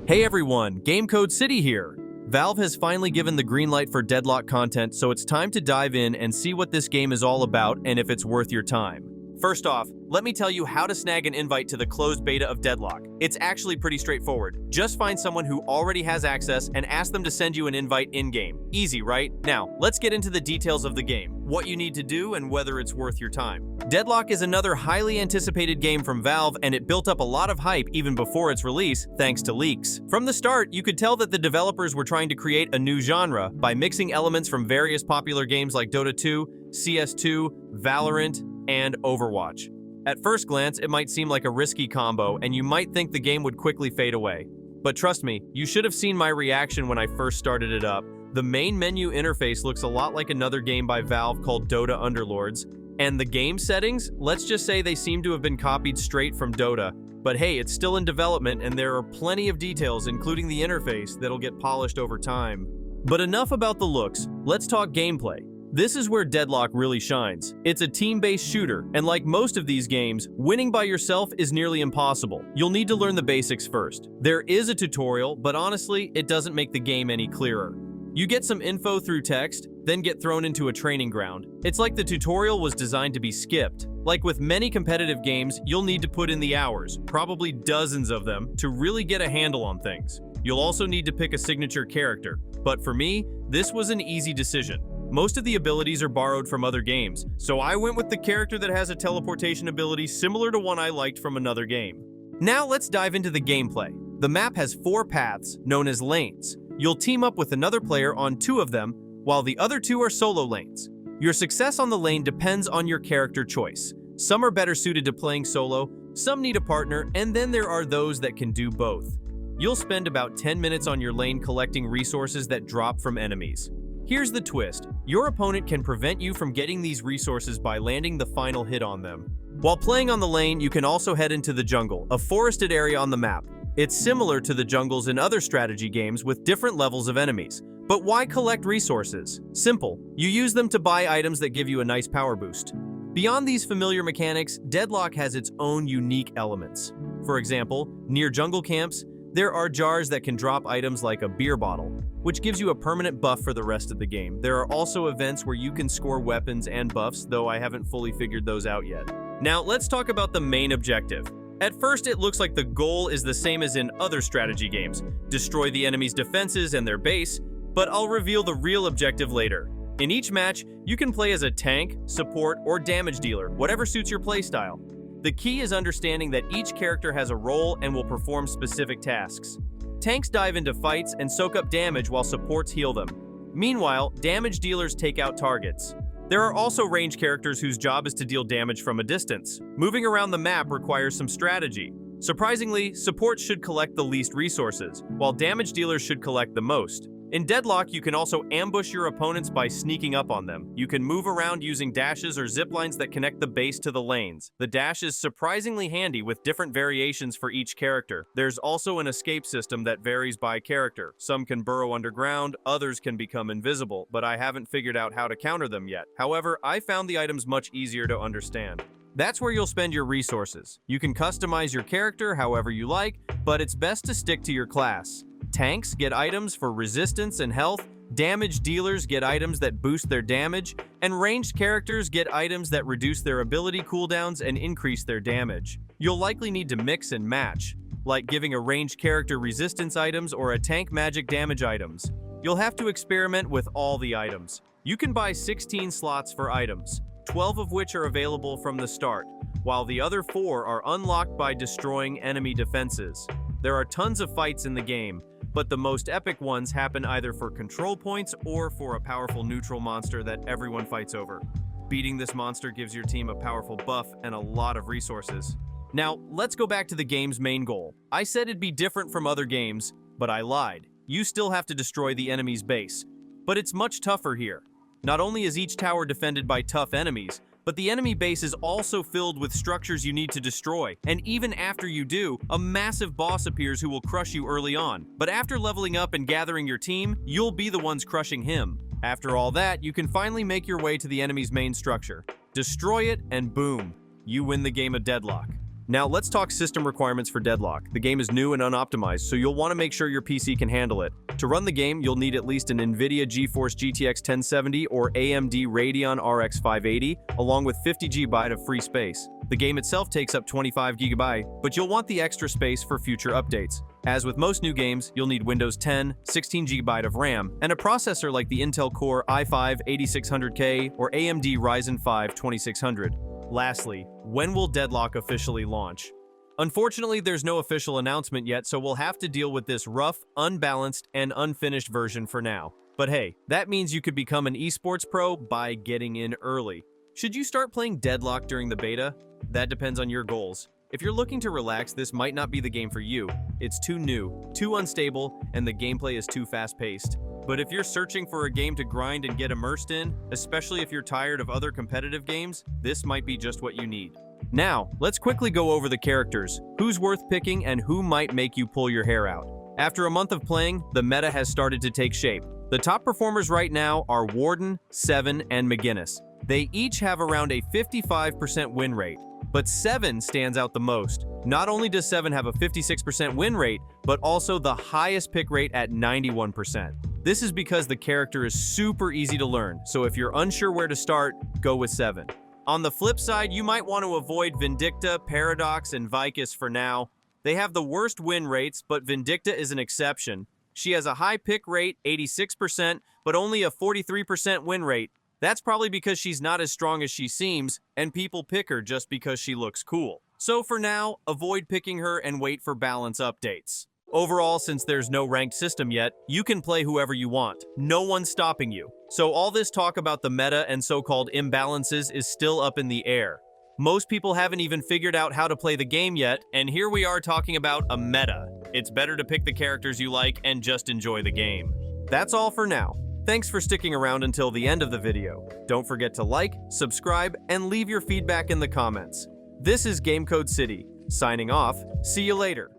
Hey everyone, Gamecode City here. Valve has finally given the green light for Deadlock content, so it's time to dive in and see what this game is all about and if it's worth your time. First off, let me tell you how to snag an invite to the closed beta of Deadlock. It's actually pretty straightforward. Just find someone who already has access and ask them to send you an invite in-game. Easy, right? Now, let's get into the details of the game, what you need to do, and whether it's worth your time. Deadlock is another highly anticipated game from Valve, and it built up a lot of hype even before its release, thanks to leaks. From the start, you could tell that the developers were trying to create a new genre by mixing elements from various popular games like Dota 2, CS2, Valorant, and Overwatch. At first glance, it might seem like a risky combo, and you might think the game would quickly fade away. But trust me, you should have seen my reaction when I first started it up. The main menu interface looks a lot like another game by Valve called Dota Underlords, and the game settings, let's just say they seem to have been copied straight from Dota. But hey, it's still in development, and there are plenty of details, including the interface, that'll get polished over time. But enough about the looks, let's talk gameplay. This is where Deadlock really shines. It's a team-based shooter, and like most of these games, winning by yourself is nearly impossible. You'll need to learn the basics first. There is a tutorial, but honestly, it doesn't make the game any clearer. You get some info through text, then get thrown into a training ground. It's like the tutorial was designed to be skipped. Like with many competitive games, you'll need to put in the hours, probably dozens of them, to really get a handle on things. You'll also need to pick a signature character, but for me, this was an easy decision. Most of the abilities are borrowed from other games, so I went with the character that has a teleportation ability similar to one I liked from another game. Now let's dive into the gameplay. The map has 4 paths, known as lanes. You'll team up with another player on 2 of them, while the other 2 are solo lanes. Your success on the lane depends on your character choice. Some are better suited to playing solo, some need a partner, and then there are those that can do both. You'll spend about 10 minutes on your lane collecting resources that drop from enemies. Here's the twist. Your opponent can prevent you from getting these resources by landing the final hit on them. While playing on the lane, you can also head into the jungle, a forested area on the map. It's similar to the jungles in other strategy games with different levels of enemies. But why collect resources? Simple. You use them to buy items that give you a nice power boost. Beyond these familiar mechanics, Deadlock has its own unique elements. For example, near jungle camps, there are jars that can drop items like a beer bottle, which gives you a permanent buff for the rest of the game. There are also events where you can score weapons and buffs, though I haven't fully figured those out yet. Now, let's talk about the main objective. At first, it looks like the goal is the same as in other strategy games, destroy the enemy's defenses and their base, but I'll reveal the real objective later. In each match, you can play as a tank, support, or damage dealer, whatever suits your playstyle. The key is understanding that each character has a role and will perform specific tasks. Tanks dive into fights and soak up damage while supports heal them. Meanwhile, damage dealers take out targets. There are also range characters whose job is to deal damage from a distance. Moving around the map requires some strategy. Surprisingly, supports should collect the least resources, while damage dealers should collect the most. In Deadlock, you can also ambush your opponents by sneaking up on them. You can move around using dashes or zip lines that connect the base to the lanes. The dash is surprisingly handy with different variations for each character. There's also an escape system that varies by character. Some can burrow underground, others can become invisible, but I haven't figured out how to counter them yet. However, I found the items much easier to understand. That's where you'll spend your resources. You can customize your character however you like, but it's best to stick to your class. Tanks get items for resistance and health, damage dealers get items that boost their damage, and ranged characters get items that reduce their ability cooldowns and increase their damage. You'll likely need to mix and match, like giving a ranged character resistance items or a tank magic damage items. You'll have to experiment with all the items. You can buy 16 slots for items, 12 of which are available from the start, while the other 4 are unlocked by destroying enemy defenses. There are tons of fights in the game, but the most epic ones happen either for control points or for a powerful neutral monster that everyone fights over. Beating this monster gives your team a powerful buff and a lot of resources. Now, let's go back to the game's main goal. I said it'd be different from other games, but I lied. You still have to destroy the enemy's base, but it's much tougher here. Not only is each tower defended by tough enemies, but the enemy base is also filled with structures you need to destroy, and even after you do, a massive boss appears who will crush you early on. But after leveling up and gathering your team, you'll be the ones crushing him. After all that, you can finally make your way to the enemy's main structure. Destroy it, and boom, you win the game of Deadlock. Now let's talk system requirements for Deadlock. The game is new and unoptimized, so you'll want to make sure your PC can handle it. To run the game, you'll need at least an NVIDIA GeForce GTX 1070 or AMD Radeon RX 580, along with 50 GB of free space. The game itself takes up 25 GB, but you'll want the extra space for future updates. As with most new games, you'll need Windows 10, 16 GB of RAM, and a processor like the Intel Core i5-8600K or AMD Ryzen 5 2600. Lastly, when will Deadlock officially launch? Unfortunately, there's no official announcement yet, so we'll have to deal with this rough, unbalanced, and unfinished version for now. But hey, that means you could become an esports pro by getting in early. Should you start playing Deadlock during the beta? That depends on your goals. If you're looking to relax, this might not be the game for you. It's too new, too unstable, and the gameplay is too fast-paced. But if you're searching for a game to grind and get immersed in, especially if you're tired of other competitive games, this might be just what you need. Now, let's quickly go over the characters, who's worth picking and who might make you pull your hair out. After a month of playing, the meta has started to take shape. The top performers right now are Warden, Seven, and McGinnis. They each have around a 55% win rate, but Seven stands out the most. Not only does Seven have a 56% win rate, but also the highest pick rate at 91%. This is because the character is super easy to learn, so if you're unsure where to start, go with Seven. On the flip side, you might want to avoid Vindicta, Paradox, and Vicus for now. They have the worst win rates, but Vindicta is an exception. She has a high pick rate, 86%, but only a 43% win rate. That's probably because she's not as strong as she seems, and people pick her just because she looks cool. So for now, avoid picking her and wait for balance updates. Overall, since there's no ranked system yet, you can play whoever you want. No one's stopping you. So all this talk about the meta and so-called imbalances is still up in the air. Most people haven't even figured out how to play the game yet, and here we are talking about a meta. It's better to pick the characters you like and just enjoy the game. That's all for now. Thanks for sticking around until the end of the video. Don't forget to like, subscribe, and leave your feedback in the comments. This is GameCode City, signing off. See you later.